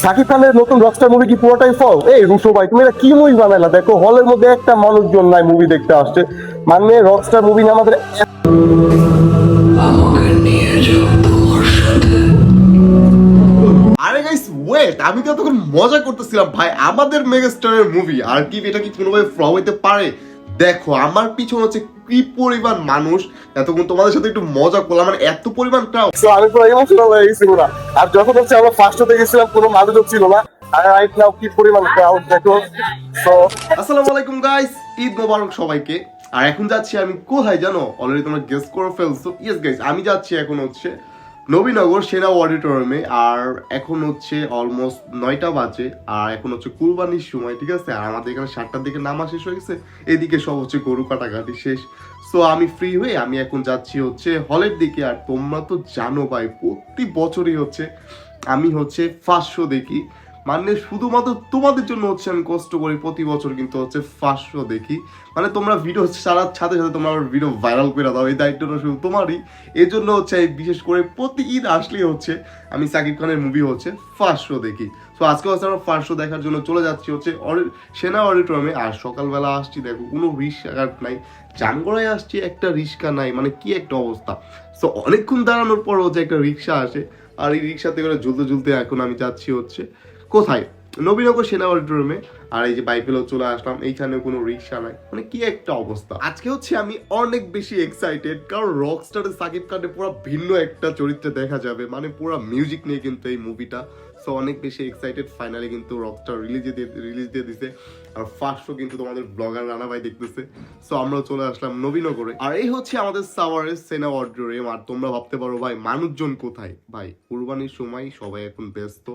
শাকিব খানের নতুন Rockstar movie কি পুরোটাই ফল? এই রুশো ভাই, তুমি এটা কি মুভি বানাইলা? দেখো হলের মধ্যে একটা মানুষজন নাই মুভি দেখতে আসছে, মানে রকস্টার মুভি নিয়ে আমাদের। আরে গাইস ওয়েট, আমি তো তখন মজা করতেছিলাম ভাই, আমাদের মেগাস্টারের মুভি আর কি এটা কি কোনোভাবে ফ্লপ হইতে পারে? দেখো আমার পিছনে হচ্ছে কি পরিমাণ মানুষ, এতক্ষণ তোমাদের সাথে একটু মজা করলাম, মানে এত পরিমাণ ক্রাউড। So, আমি তো ইমোশনাল হয়ে গেছি পুরা। আর যখন হচ্ছে আমরা ফার্স্ট হতে গেছিলাম কোনো মানুষজন ছিল না, আর রাইট নাও কি পরিমাণ ক্রাউড দেখো। তো আসসালামু আলাইকুম গাইস, ঈদ মোবারক সবাইকে। আর এখন যাচ্ছি আমি কোথায় জানো? অলরেডি তোমরা গেস করে ফেলছো। ইয়েস গাইস, আমি যাচ্ছি এখন হচ্ছে নবীনগর সেনা অডিটোরিয়ামে। আর এখন হচ্ছে অলমোস্ট 9টা বাজে, আর এখন হচ্ছে কুরবানির সময়, ঠিক আছে? আর আমাদের এখানে 7টার দিকে নামাজ শেষ হয়ে গেছে, এদিকে সব হচ্ছে গরু কাটাকাটি শেষ। সো আমি ফ্রি হয়ে আমি এখন যাচ্ছি হচ্ছে হলের দিকে। আর তোমরা তো জানো ভাই, প্রতি বছরই হচ্ছে আমি হচ্ছে ফার্স্ট শো দেখি, মানে শুধুমাত্র তোমাদের জন্য হচ্ছে আমি কষ্ট করি, প্রতি বছর কিন্তু হচ্ছে ফার্স্ট শো দেখি। মানে তোমরা ভিডিও ছাড়ার সাথে সাথে তোমরা ভিডিও ভাইরাল করে দাও, এই দায়িত্বটা শুধু তোমারই। এই জন্য হচ্ছে বিশেষ করে প্রতি ঈদ আসলেই হচ্ছে আমি সাকিব খানের মুভি হচ্ছে ফার্স্ট শো দেখি। তো আজকে হচ্ছে আমরা ফার্স্ট শো দেখার জন্য চলে যাচ্ছি হচ্ছে সেনা অডিটোরিয়ামে। আর সকালবেলা আসছি, দেখো কোনো রিক্সা নাই, জানগড়ায় আসছি একটা রিক্সা নাই, মানে কি একটা অবস্থা। সো অনেকক্ষণ দাঁড়ানোর পর হচ্ছে একটা রিক্সা আসে, আর এই রিক্সাতে করে ঝুলতে ঝুলতে এখন আমি যাচ্ছি হচ্ছে কোথায়, নবীনগর সেনা অডিটোরিয়ামে। আর এই যে বাইকেও চলে আসলাম, এইখানে কোনো রিক্সা নাই, মানে কি একটা অবস্থা। আজকে হচ্ছে আমি অনেক বেশি এক্সাইটেড, কারণ রকস্টারের সাকিব খানের পুরো ভিন্ন একটা চরিত্রে দেখা যাবে, মানে পুরো মিউজিক নিয়ে কিন্তু এই মুভিটা। সো অনেক বেশি এক্সাইটেড। ফাইনালি কিন্তু রকস্টার রিলিজ দিয়ে দিছে, আর ফার্স্ট শো কিন্তু তোমাদের ব্লগার রানা ভাই দেখতেছে। সো আমরা চলে আসলাম নবীনগরে, আর এই হচ্ছে আমাদের সাভারের সেনা অডিটোরিয়াম। আর তোমরা ভাবতে পারো ভাই মানুষজন কোথায়? ভাই কুরবানির সময় সবাই এখন ব্যস্ত।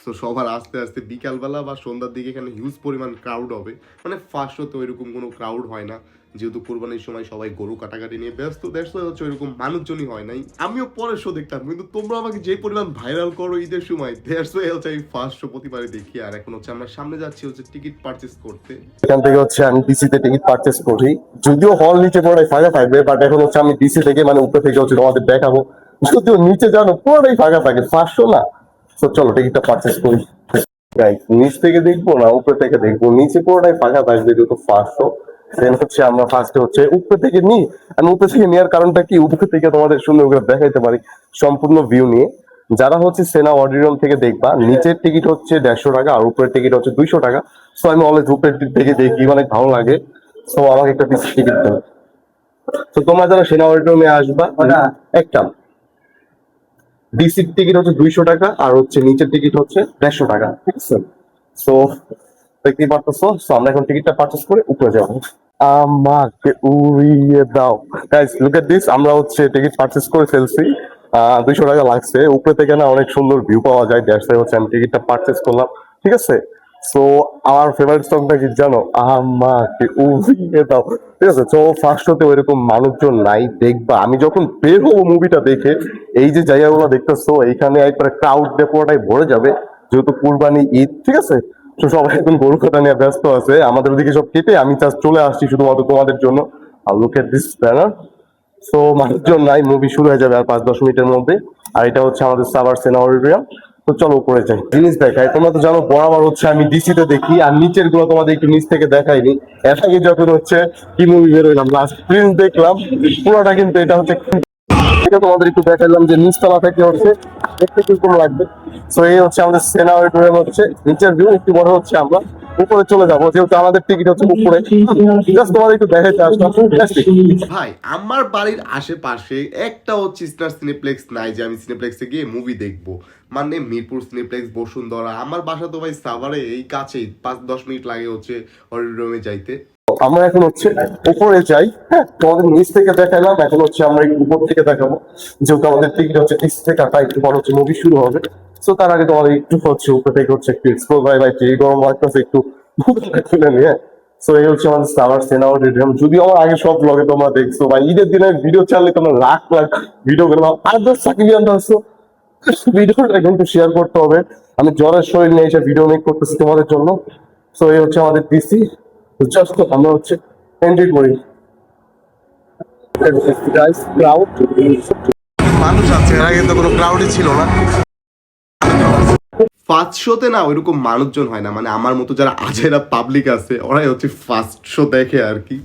সো সবার আস্তে আস্তে বিকালবেলা বা সন্ধ্যার দিকে এখানে হিউজ পরিমাণ ক্রাউড হবে। মানে ফার্স্ট শো তো এরকম কোনো ক্রাউড হয় না, যেহেতু কোরবানির সময় সবাই গরু কাটাকাটি নিয়ে ব্যস্ত, ব্যস্ত হচ্ছে ওইরকম মানুষজনই হয় নাই। আমিও পরের শো দেখতাম, কিন্তু তোমরা আমাকে যে পরিমাণ ভাইরাল করো ঈদের সময়, দ্যাটস ওয়াই হচ্ছে আমি ফার্স্ট শো প্রতিবারই দেখি। আর এখন হচ্ছে আমরা সামনে যাচ্ছি হচ্ছে টিকিট পারচেজ করতে। এখান থেকে হচ্ছে আমি ডিসিতে টিকিট পারচেস করি, যদিও হল নিচে পড়াই ফাঁকা থাকবে, বাট এখন হচ্ছে আমি ডিসি থেকে মানে উপরে থেকে হচ্ছে তোমাদের দেখাবো, যদিও নিচে জানো পুরোটাই ফাঁকা থাকে, ফার্স্ট শো না। তো চলো টিকিটটা পারচেস করি। নিচ থেকে দেখবো না উপরে থেকে দেখবো? নিচে পুরোটাই ফাঁকা থাকবে যেহেতু ফার্স্ট শো। দেন হচ্ছে আমরা ফার্স্টে হচ্ছে উপরে থেকে নিই। আমি উপরে থেকে নেওয়ার কারণটা কি, উপরে থেকে তোমাদের সুন্দর করে দেখাইতে পারি সম্পূর্ণ ভিউ নিয়ে। যারা হচ্ছে সেনা অডিটোরিয়াম থেকে দেখবা, নিচের টিকিট হচ্ছে 150 টাকা আর উপরের টিকিট হচ্ছে 200 টাকা। সো আমি অলওয়েজ উপরের থেকে দেখি, অনেক ভালো লাগে। সো আমাকে একটা পিস টিকিট দেবে। তো তোমরা যারা সেনা অডিটোরিয়ামে আসবা, একটা ডিসির টিকিট হচ্ছে 200 টাকা আর হচ্ছে নিচের টিকিট হচ্ছে 150 টাকা, ঠিক আছে? সো দেখতেই পারতেছো। সো আমরা এখন টিকিটটা পারচেস করে উপরে যাবো। আমাকে উড়িয়ে দাও গাইস, লুক এট দিস। আমরা হচ্ছে টিকিট পারচেস করে ফেলছি, 200 টাকা লাগছে। উপরে থেকে না অনেক সুন্দর ভিউ পাওয়া যায়, দ্যাটস ওয়াই হচ্ছে আমি টিকিটটা পারচেস করলাম, ঠিক আছে? সো আমার ফেভারিট সংটা কি জানো? আমাকে উড়িয়ে দাও, ঠিক আছে? তো ফার্স্ট হতে ওইরকম মানুষজন নাই, দেখবা আমি যখন বের হবো মুভিটা দেখে, এই যে জায়গাগুলো দেখতেছো এইখানে একবারে ক্রাউড দিয়ে পুরোটাই ভরে যাবে, যেহেতু কুরবানি ঈদ, ঠিক আছে? তো সবাই এখন গরু কাটা নিয়ে ব্যস্ত আছে, আমাদের ওদিকে সব কেটে আমি জাস্ট চলে আসছি শুধুমাত্র তোমাদের জন্য। আর look at this banner. So মানুষজন নাই, মুভি শুরু হয়ে যাবে আর 5-10 মিনিটের মধ্যে। আর এটা হচ্ছে আমাদের সাভার সেনা অডিটোরিয়াম। তো চলো উপরে যাই, জিনিস দেখাই। তোমরা তো জানো বরাবর হচ্ছে আমি ডিসিতে দেখি, আর নিচের গুলো তোমাদের একটু নিচ থেকে দেখাইনি। এর আগে যখন হচ্ছে কি মুভি বেরোইলাম, লাস্ট প্রিন্স দেখলাম, পুরোটা কিন্তু এটা হচ্ছে এটা তোমাদের একটু দেখাইলাম যে নিচতলা থেকে হচ্ছে দেখতে কিরকম লাগবে। সো এই হচ্ছে আমাদের সেনা অডিটোরিয়াম, হচ্ছে নিচের ভিউ। একটু বড় হচ্ছে আমরা উপরে চলে যাবো, যেহেতু আমাদের টিকিট হচ্ছে উপরে। জাস্ট তোমাদের একটু দেখাইতে আসলাম। ভাই আমার বাড়ির আশেপাশে একটা হচ্ছে স্টার সিনেপ্লেক্স নাই যে আমি সিনেপ্লেক্সে গিয়ে মুভি দেখবো। মানে মিরপুর সিনেপ্লেক্স, বসুন্ধরা, আমার বাসা তো ভাই সাভারে, এই কাছেই 5-10 মিনিট লাগে হচ্ছে অডিটোরিয়ামে যাইতে। আমরা এখন হচ্ছে উপরে যাই। হ্যাঁ, তোমাদের নিচ থেকে দেখালাম, এখন হচ্ছে আমরা একটু উপর থেকে দেখাবো, যেহেতু আমাদের টিকিট হচ্ছে 30 টাকা, তাই একটু পর হচ্ছে মুভি শুরু হবে। সো তার আগে তোমাদের একটু হচ্ছে উপরে থেকে হচ্ছে একটু এক্সপ্লোর ভাই ভাই যে গরম লাগতেছে একটু খুলে নিয়ে। সো এই হচ্ছে আমাদের সাভার সেনা অডিটোরিয়াম। যদিও আমার আগে সব ব্লগে তোমরা দেখছো ভাই, ঈদের দিনে ভিডিও চাললে তোমরা লাখ লাখ ভিডিও করলাম, আর জাস্ট সাকিবিয়ানটা আসছো, ভিডিওটা কিন্তু শেয়ার করতে হবে। আমি জ্বরের শরীর নিয়ে এসে ভিডিও মেক করতেছি তোমাদের জন্য। সো এই হচ্ছে আমাদের ডিসি, জাস্ট আমরা হচ্ছে এনজয় করি। মানুষ আছে, এর আগে তো কোনো ক্রাউডই ছিল না। ফার্স্ট শোতে না ওইরকম মানুষজন হয় না, মানে আমার মতো যারা আজেরা পাবলিক আছে ওরাই হচ্ছে ফার্স্ট শো দেখে আর কি।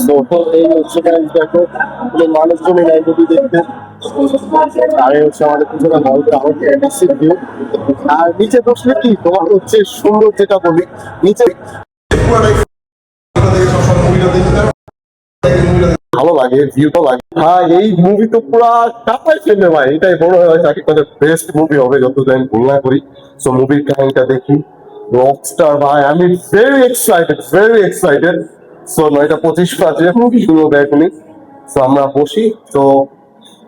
So, এই হচ্ছে guys, দেখো কোনো মানুষজনই নাই মুভি দেখতে। আর এই হচ্ছে আমাদের পিছনে হলটা, হচ্ছে massive view। আর নিচে বসলে কি তোমার হচ্ছে সুন্দর, যেটা বলি নিচে ভালো লাগে, ভিউটা লাগে। হ্যাঁ, এই মুভি তো পুরা কাপাই ফেলবে ভাই, এটাই বড় হয় সাকিব খানের বেস্ট মুভি হবে যতদিন আমি ভুল না করি। সো মুভির কাহিনীটা দেখি, রকস্টার ভাই, আমি ভেরি এক্সাইটেড। সো 9:25 বাজে, মুভি শুরু হবে এখনই। সো আমরা বসি, তো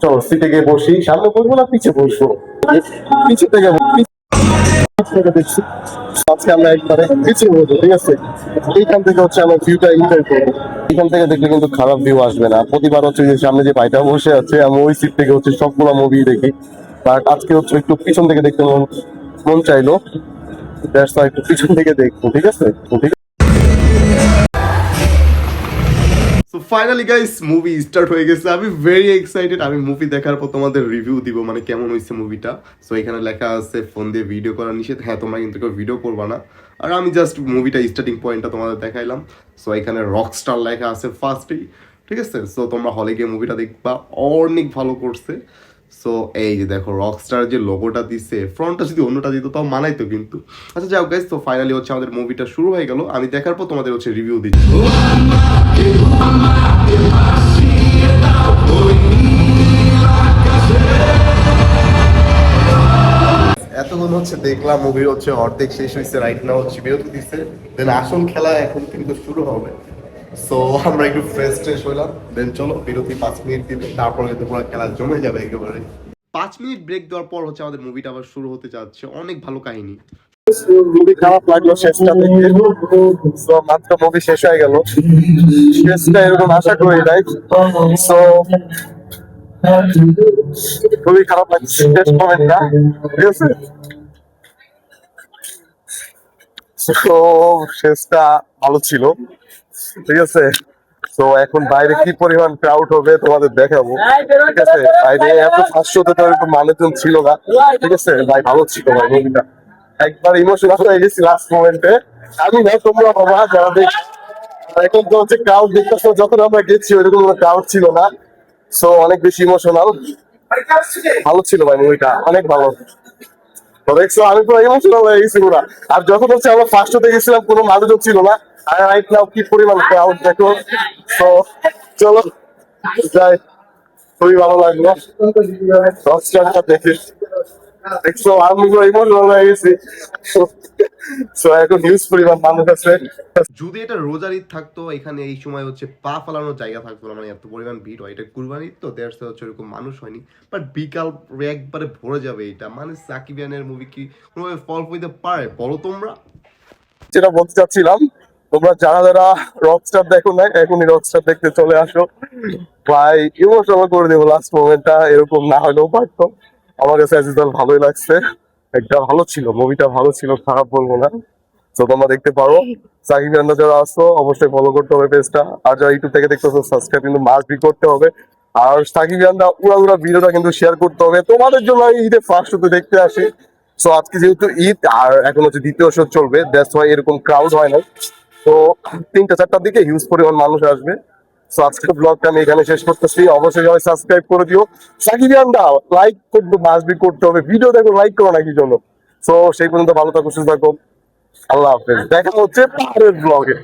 চলো সিটে গিয়ে বসি। সামনে বসবো না পিছে বসবো? পিছে থেকে দেখছি আজকে আমরা একবারে পিছিয়ে বসবো, ঠিক আছে? এইখান থেকে হচ্ছে আমার ভিউটা এনজয় করবো। এখান থেকে দেখলে কিন্তু খারাপ ভিউ আসবে না। প্রতিবার হচ্ছে যে সামনে যে ভাইটা বসে আছে, আমি ওই সিট থেকে হচ্ছে সবগুলো মুভি দেখি। বাট আজকে হচ্ছে একটু পিছন থেকে দেখতে মন চাইলো, একটু পিছন থেকে দেখবো, ঠিক আছে? তো ঠিক so finally guys movie start হয়ে গেছে, আমি ভেরি এক্সাইটেড। আমি মুভি দেখার পর তোমাদের রিভিউ দিব, মানে কেমন হয়েছে মুভিটা। সো এখানে লেখা আছে ফোন দিয়ে ভিডিও করা নিষেধ। হ্যাঁ, তোমরা কিন্তু কেউ ভিডিও করবা না। আর আমি জাস্ট মুভিটা স্টার্টিং পয়েন্টটা তোমাদের দেখাইলাম। সো এখানে রকস্টার লেখা আছে ফার্স্টেই, ঠিক আছে? সো তোমরা হলে গিয়ে মুভিটা দেখবা, অনেক ভালো করছে। সো এই যে দেখো রকস্টার যে লোগোটা দিচ্ছে, ফ্রন্টটা যদি অন্যটা দিত তাও মানাইতো কিন্তু। আচ্ছা যাও গাইস, তো ফাইনালি হচ্ছে আমাদের মুভিটা শুরু হয়ে গেল। আমি দেখার পর তোমাদের হচ্ছে রিভিউ দিচ্ছি। এতক্ষণ হচ্ছে দেখলাম, মুভি হচ্ছে অর্ধেক শেষ হয়েছে, রাইট নাও হচ্ছে বিরতি দিচ্ছে। দেন আসল খেলা এখন কিন্তু শুরু হবে। সো আমরা একটু ফ্রেশ ট্রেশ হইলাম, দেন চলো বিরতি 5 মিনিট দিবে, তারপরে কিন্তু পুরো খেলা জমে যাবে একেবারে। 5 মিনিট ব্রেক দেওয়ার পর হচ্ছে আমাদের মুভিটা আবার শুরু হতে যাচ্ছে। অনেক ভালো কাহিনী। মুভি খারাপ লাগলো শেষটা দেখে। সো মাত্র মুভি শেষ হয়ে গেল, শেষটা এরকম আশা করি নাই। সো খুবই খারাপ লাগছে শেষ মোমেন্টটা, ঠিক আছে? তো শেষটা ভালো ছিল, ঠিক আছে? তো এখন বাইরে কি পরিমাণ ক্রাউড হবে তোমাদের দেখাবো, ঠিক আছে? বাইরে এত 500-তে তো এরকম মানুষজন ছিল না, ঠিক আছে? ভাই ভালো ছিল ভাই মুভিটা, একবার ইমোশনাল হয়ে গেছি লাস্ট মোমেন্টে। আমি না, তোমরা বাবা যারা এখন তো হচ্ছে ক্রাউড দেখতেছো, যখন আমরা গেছি ওইরকম কোনো ক্রাউড ছিল না। সো অনেক বেশি ইমোশনাল, ভালো ছিল ভাই মুভিটা, অনেক ভালো। তো দেখছো আমি তো ইমোশনাল হয়ে গেছি পুরা। আর যখন হচ্ছে আমরা ফার্স্ট হতে গেছিলাম কোনো মানুষজন ছিল না, আর রাইট নাও কি পরিমাণ ক্রাউড দেখো। তো চলো যাই, খুবই ভালো লাগলো রকস্টারটা দেখে। দেখছো আমি পুরো ইমোশনাল হয়ে গেছি। তো এখন হিউজ পরিমাণ মানুষ আছে। যদি এটা রোজার ঈদ থাকতো, এখানে এই সময় হচ্ছে পা ফেলানোর জায়গা থাকতো না, মানে এত পরিমাণ ভিড় হয়। এটা কুরবানি ঈদ তো দেড় হচ্ছে এরকম মানুষ হয়নি, বাট বিকাল একবারে ভরে যাবে এটা। মানে সাকিবিয়ানের মুভি কি কোনোভাবে ফল হইতে পারে বলো তোমরা? যেটা বলতে চাচ্ছিলাম, তোমরা যারা যারা রকস্টার দেখো না, এখনই রকস্টার দেখতে চলে আসো ভাই। ইমোশনাল করে দেবো লাস্ট মোমেন্টটা, এরকম না হলেও পারতো। আমার কাছে অ্যাজ ইউজুয়াল ভালোই লাগছে, একটা ভালো ছিল মুভিটা, ভালো ছিল, খারাপ বলবো না। তো তোমরা দেখতে পারো। সাকিব খানরা যারা আসছো অবশ্যই ফলো করতে হবে পেজটা, আর যারা ইউটিউব থেকে দেখতেছো সাবস্ক্রাইব কিন্তু মাস্ট বি করতে হবে। আর সাকিব খানরা পুরো ভিডিওটা কিন্তু শেয়ার করতে হবে, তোমাদের জন্য আমি ঈদে ফার্স্ট হতে দেখতে আসি। সো আজকে যেহেতু ঈদ আর এখন হচ্ছে দ্বিতীয় শো চলবে, দ্যাটস ওয়াই এরকম ক্রাউড হয় না। তো 3টা-4টার দিকে হিউজ পরিমাণ মানুষ আসবে। সো আজকের ব্লগটা আমি এখানে শেষ করতেছি। অবশ্যই সবাই সাবস্ক্রাইব করে দিও। সাকিবিয়ানরা লাইক করতে মাস্ট বি করতে হবে, ভিডিও দেখো লাইক করো না কি জন্য? সো সেই পর্যন্ত ভালো থাকো, সুস্থ থাকো, আল্লাহ হাফেজ। দেখা হচ্ছে পরের ব্লগে।